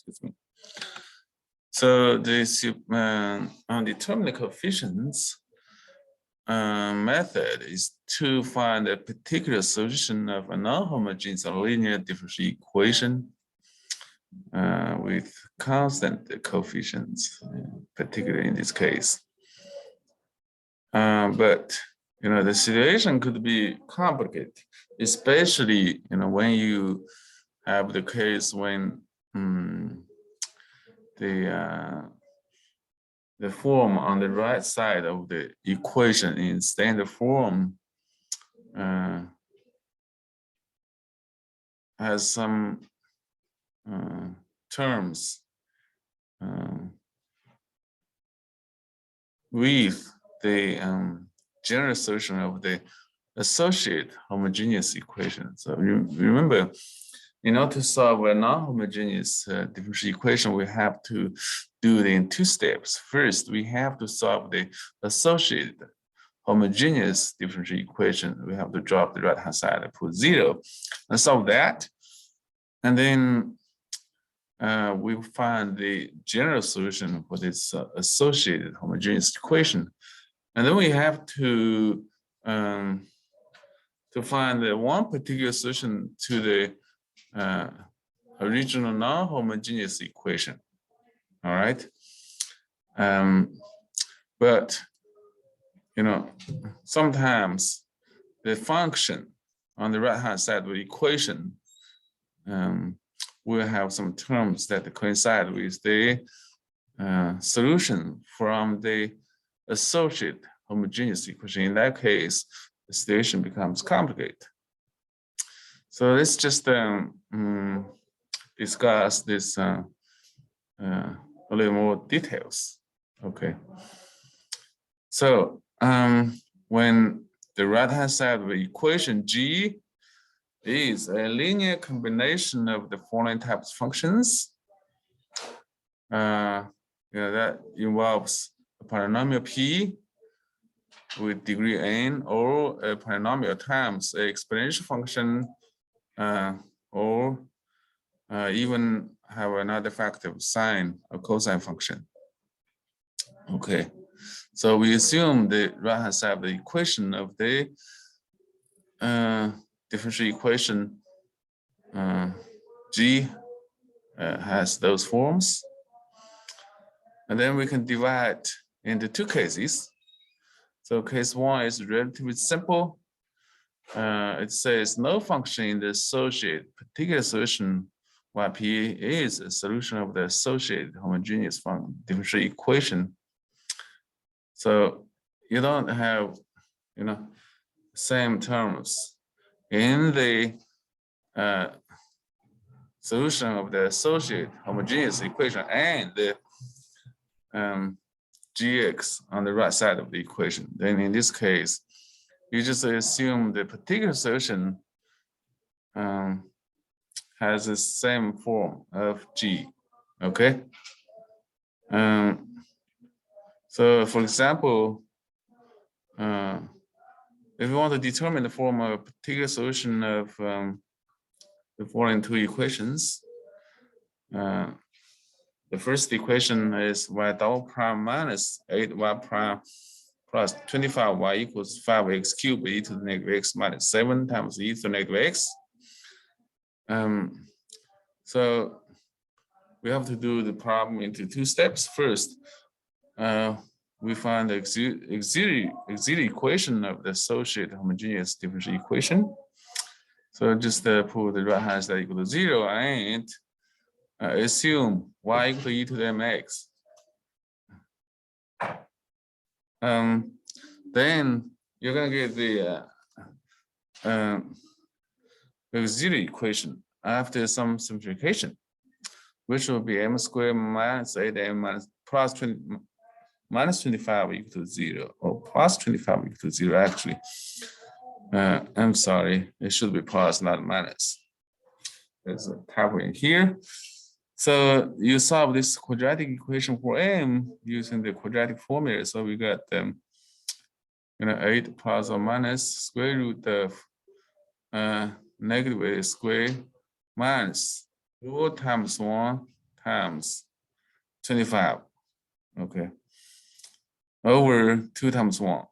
excuse me. So this undetermined coefficients method is to find a particular solution of a non-homogeneous linear differential equation with constant coefficients, particularly in this case. But the situation could be complicated, especially when you have the case when the form on the right side of the equation in standard form has some terms with the general solution of the associated homogeneous equation. So remember, in order to solve a non-homogeneous differential equation, we have to do it in two steps. First, we have to solve the associated homogeneous differential equation. We have to drop the right-hand side and put 0 and solve that. And then we find the general solution for this associated homogeneous equation. And then we have to find the one particular solution to the original non-homogeneous equation. All right. But sometimes the function on the right-hand side of the equation will have some terms that coincide with the solution from the associated homogeneous equation. In that case, the situation becomes complicated. So let's just discuss this a little more details. Okay. So when the right-hand side of the equation G is a linear combination of the following types of functions, that involves a polynomial P with degree n, or a polynomial times an exponential function, or even have another factor of sine or cosine function. Okay, so we assume the right-hand side of the equation of the differential equation G has those forms. And then we can divide into two cases. So case one is relatively simple. It says no function in the associated particular solution YP is a solution of the associated homogeneous differential equation. So you don't have, same terms in the solution of the associated homogeneous equation and the Gx on the right side of the equation. Then in this case, you just assume the particular solution has the same form of G, okay? So for example, if you want to determine the form of a particular solution of the following two equations, the first equation is y double prime minus 8y prime plus 25y equals 5x cubed e to the negative x minus 7 times e to the negative x. So we have to do the problem into two steps. First, we find the auxiliary equation of the associated homogeneous differential equation. So just put the right hand side equal to 0 and assume y equal to e to the mx. Then you're gonna get the auxiliary equation after some simplification, which will be m squared minus 8m minus plus 20 minus 25 equal to 0, or plus 25 equal to 0 actually. I'm sorry, it should be plus, not minus. There's a typo in here. So you solve this quadratic equation for m using the quadratic formula. So we got 8 plus or minus square root of negative a squared minus 4 times 1 times 25, okay, over 2 times 1.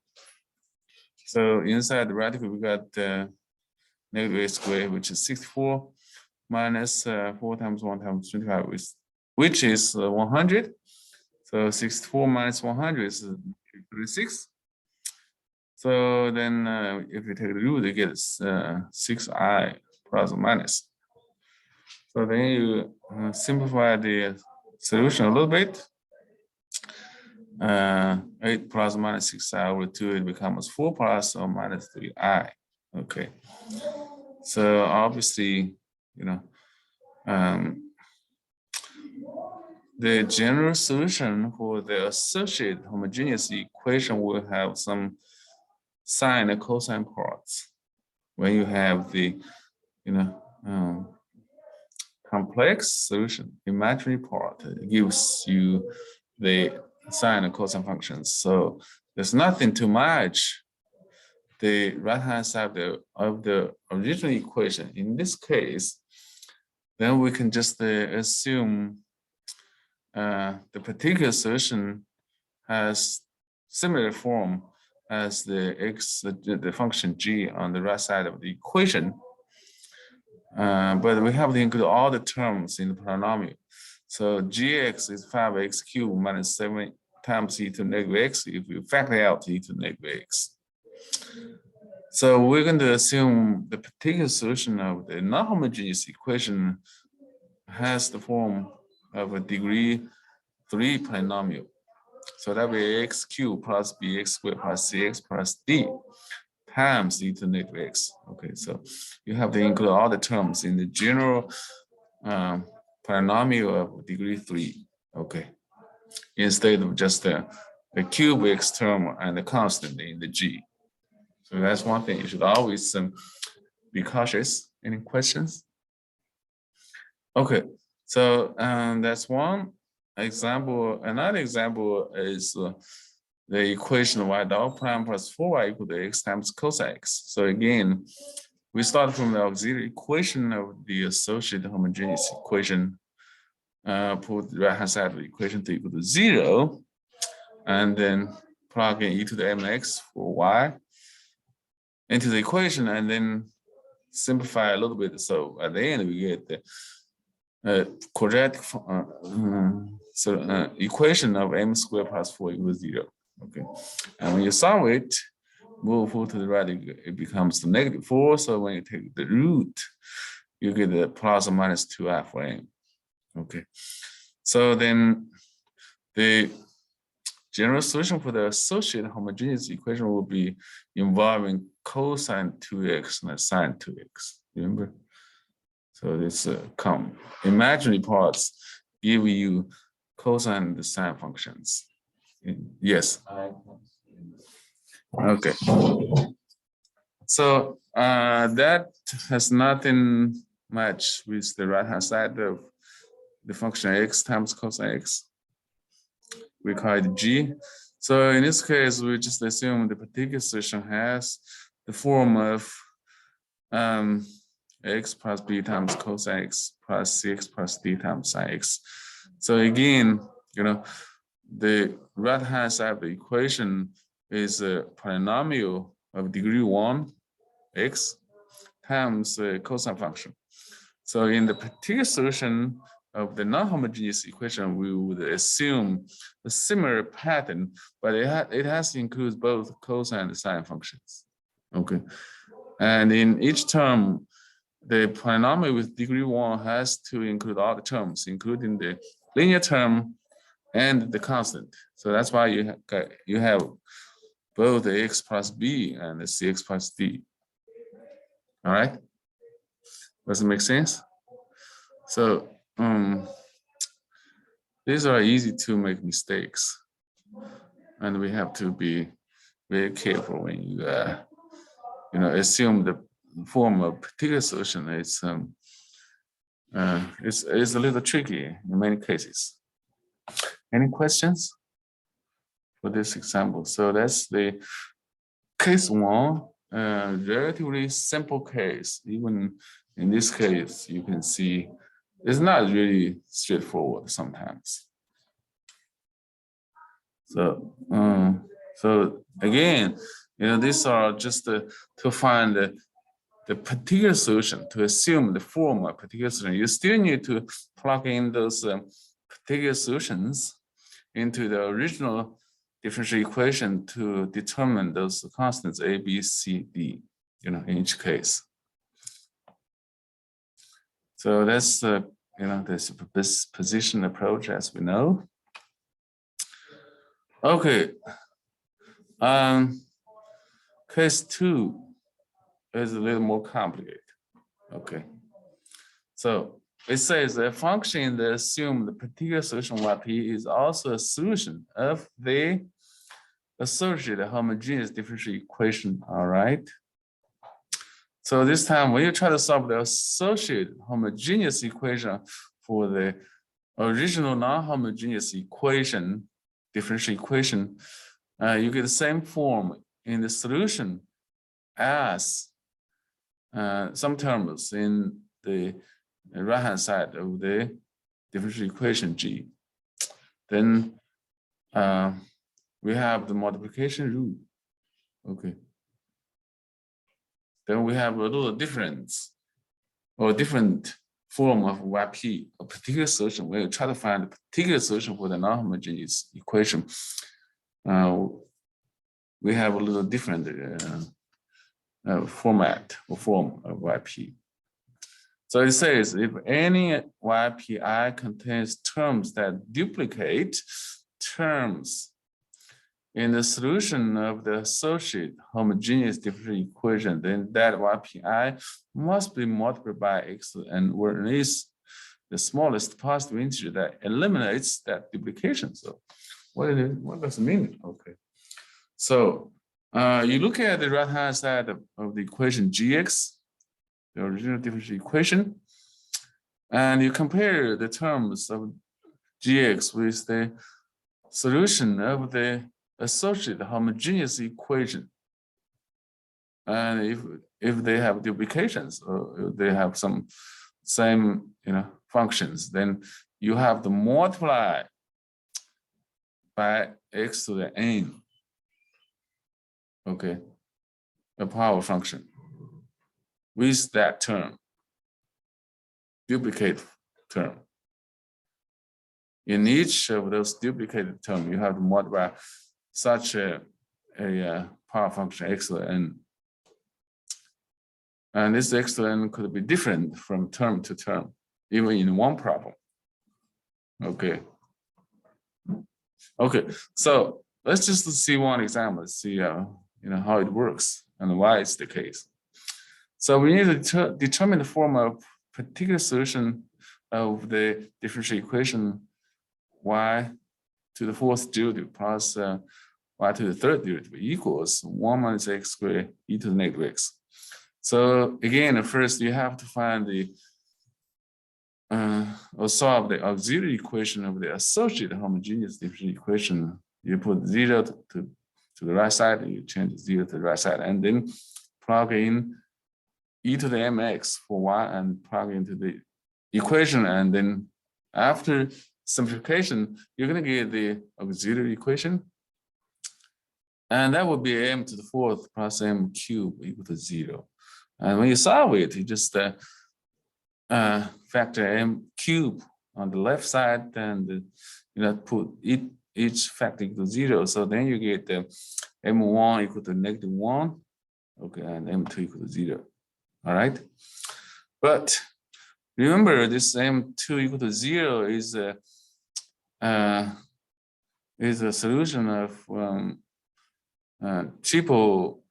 So inside the radical, we got negative a squared, which is 64, minus 4 times 1 times 25, which is 100. So 64 minus 100 is 36. So then if you take the root, you get 6i plus or minus. So then you simplify the solution a little bit. 8 plus or minus 6i over 2, it becomes 4 plus or minus 3i. Okay. So obviously, the general solution for the associated homogeneous equation will have some sine and cosine parts. When you have the, complex solution, imaginary part gives you the sine and cosine functions. So there's nothing to match the right-hand side of the original equation. In this case, then we can just assume the particular solution has similar form as the function g on the right side of the equation. But we have to include all the terms in the polynomial. So gx is 5x cubed minus 7 times e to the negative x if you factor out e to the negative x. So we're going to assume the particular solution of the non-homogeneous equation has the form of a degree 3 polynomial. So that will be x cubed plus bx squared plus cx plus d times e to the negative x. Okay, so you have to include all the terms in the general polynomial of degree 3. Okay, instead of just the cube x term and the constant in the g. So that's one thing. You should always be cautious. Any questions? Okay, so that's one example. Another example is the equation of y dot prime plus 4y equal to x times cos x. So again, we start from the auxiliary equation of the associated homogeneous equation, put the right hand side of the equation to equal to 0, and then plug in e to the mx for y into the equation, and then simplify a little bit. So at the end, we get the quadratic equation of m squared plus 4 equals 0. Okay, and when you solve it, move 4 to the right, it becomes the negative 4. So when you take the root, you get the plus or minus 2i for m. Okay, so then the general solution for the associated homogeneous equation will be involving cosine 2x and sine 2x. Remember? So this imaginary parts give you cosine and the sine functions. Yes. Okay. So that has nothing much with the right hand side of the function x times cosine x. We call it g. So in this case, we just assume the particular solution has the form of x plus b times cos x plus cx plus d times sine x. So again, the right hand side of the equation is a polynomial of degree 1 x times the cosine function. So in the particular solution of the non-homogeneous equation, we would assume a similar pattern, but it has to include both cosine and sine functions. Okay, and in each term, the polynomial with degree 1 has to include all the terms, including the linear term and the constant. So that's why you have both the x plus b and the cx plus d. All right, does it make sense? So these are easy to make mistakes, and we have to be very careful when you assume the form of particular solution. It's a little tricky in many cases. Any questions for this example? So that's the case 1, relatively simple case. Even in this case, you can see it's not really straightforward sometimes. So again, these are just to find the particular solution, to assume the form of particular solution. You still need to plug in those particular solutions into the original differential equation to determine those constants A, B, C, D, in each case. So that's this position approach, as we know. Okay. Case 2 is a little more complicated. Okay. So it says a function that assumes the particular solution YP is also a solution of the associated homogeneous differential equation. All right. So this time, when you try to solve the associated homogeneous equation for the original non-homogeneous equation, differential equation, you get the same form in the solution as some terms in the right-hand side of the differential equation G. Then we have the multiplication rule. Okay. Then we have a little difference or different form of YP, a particular solution. We'll try to find a particular solution for the non-homogeneous equation. We have a little different format or form of YP. So it says if any YPI contains terms that duplicate terms in the solution of the associated homogeneous differential equation, then that YPI must be multiplied by X, and where is the smallest positive integer that eliminates that duplication. So what does it mean? Okay. So you look at the right-hand side of the equation Gx, the original differential equation, and you compare the terms of Gx with the solution of the associated homogeneous equation. And if they have duplications or if they have some same functions, then you have to multiply by X to the n. Okay, a power function with that term, duplicate term. In each of those duplicated terms, you have to multiply such a power function X to the n. And this X to the n could be different from term to term, even in one problem. Okay. Okay, so let's just see one example, see how it works and why it's the case. So we need to determine the form of particular solution of the differential equation y to the fourth derivative plus y to the third derivative equals 1 minus x squared e to the negative x. So again, first you have to find or solve the auxiliary equation of the associated homogeneous differential equation. You put 0 to the right side, you change 0 to the right side, and then plug in e to the mx for y and plug into the equation. And then after simplification, you're going to get the auxiliary equation. And that would be m to the fourth plus m cubed equal to 0. And when you solve it, you just factor m cubed on the left side and put each factor equal to 0. So then you get the m1 equal to -1, okay, and m2 equal to 0. All right. But remember, this m2 equal to 0 is a solution of triple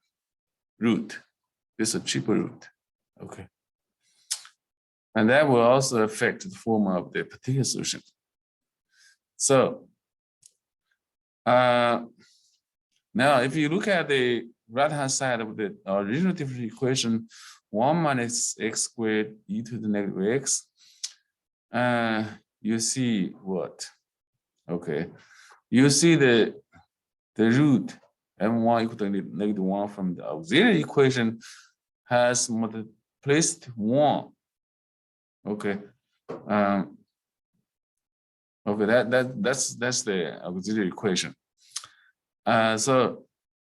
root. This is a triple root. Okay. And that will also affect the form of the particular solution. So now if you look at the right-hand side of the original differential equation, 1 minus x squared e to the negative x, you see what? Okay, you see the root m1 equal to -1 from the auxiliary equation has placed 1. Okay, Okay, that's the auxiliary equation. So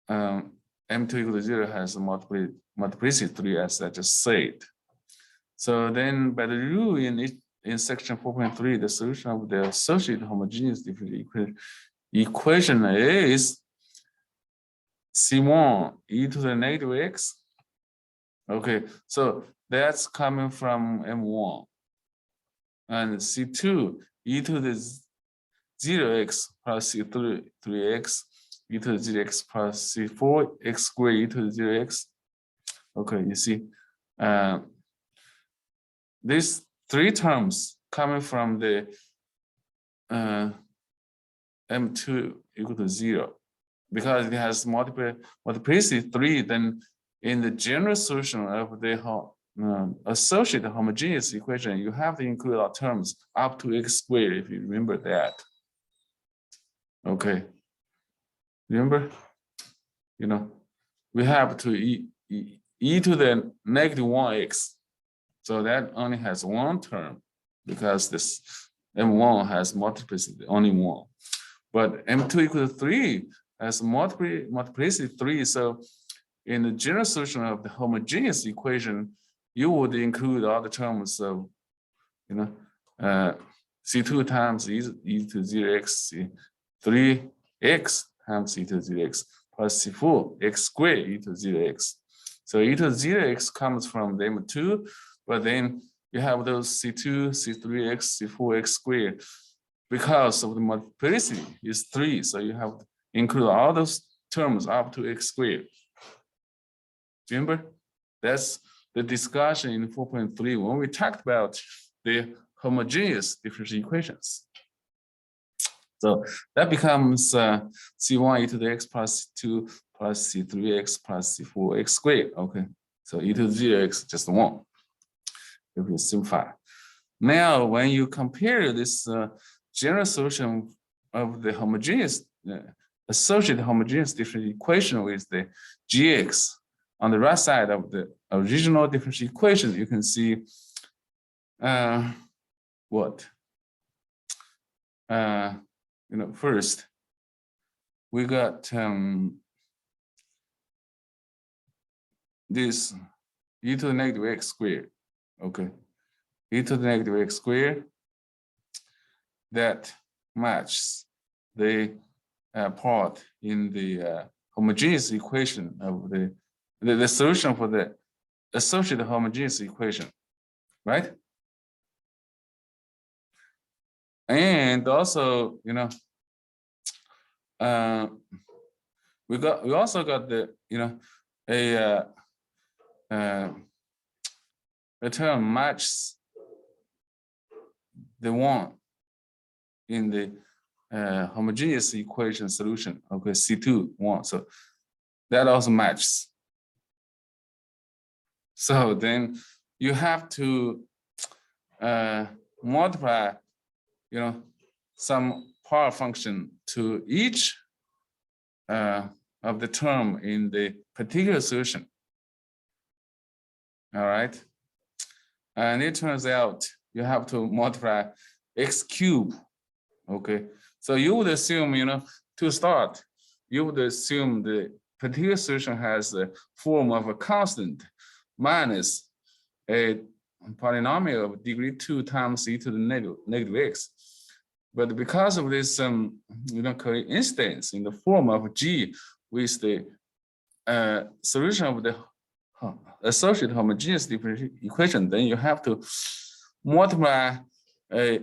M2 equal to 0 has a multiplicity 3, as I just said. So then by the rule in section 4.3, the solution of the associated homogeneous differential equation is C1 e to the negative x. Okay, so that's coming from M1. And C2 e to the 0x plus C3x e to the 0x plus C4 x squared e to the 0x. Okay, you see, these three terms coming from the M2 equal to 0, because it has multiplicity 3, then in the general solution of the associated homogeneous equation, you have to include all terms up to x squared, if you remember that. Okay. Remember? You know, we have to e to the negative 1x. So that only has one term, because this M1 has multiplicity, only one. But M2 equal to 3 has multiplicity 3. So in the general solution of the homogeneous equation, you would include all the terms of, C2 times e to 0x, 3x times e to 0x, plus C4 x squared e to 0x. So e to 0x comes from the M2, but then you have those C2, C3x, C4x squared. Because of the multiplicity is 3, so you have to include all those terms up to x squared. Remember, that's the discussion in 4.3 when we talked about the homogeneous differential equations. So that becomes C1 e to the x plus 2 plus C3x plus C4x squared. Okay, so e to the 0x just 1. If you simplify. Now, when you compare this general solution of the homogeneous associated homogeneous differential equation with the gx on the right side of the original differential equation, you can see what? First we got this e to the negative x squared. Okay, e to the negative x squared that matches the part in the homogeneous equation of the solution for the associated homogeneous equation, right? And also, we also got the a term matches the one in the homogeneous equation solution. Okay, C2 1. So that also matches. So then you have to multiply, some power function to each of the term in the particular solution. All right. And it turns out you have to multiply x cubed. Okay. So you would assume, to start, you would assume the particular solution has the form of a constant minus a polynomial of degree 2 times e to the negative x. But because of this coincidence in the form of g with the solution of the associated homogeneous differential equation, then you have to multiply a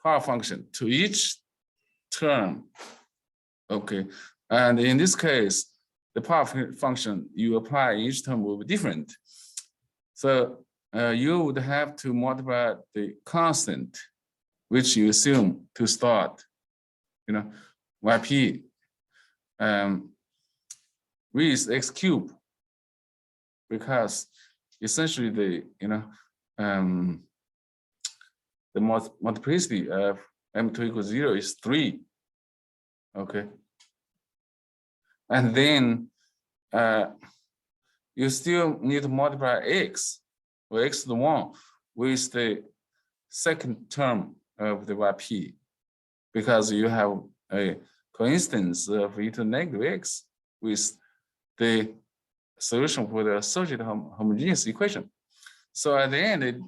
power function to each term. Okay, and in this case, the power function you apply each term will be different. So you would have to multiply the constant, which you assume to start, yp with x cubed, because essentially the the multiplicity of M2 equals 0 is 3. Okay, and then you still need to multiply x, or x to the 1, with the second term of the YP, because you have a coincidence of e to negative x with the solution for the associated homogeneous equation. So at the end,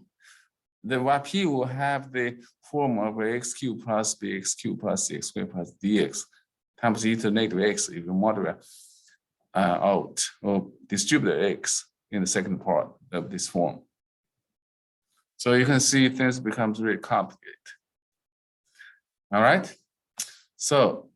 the YP will have the form of x cubed plus bx cubed plus x squared plus dx times e to negative x if you modulate out or distribute x in the second part of this form. So you can see things becomes really complicated. All right. So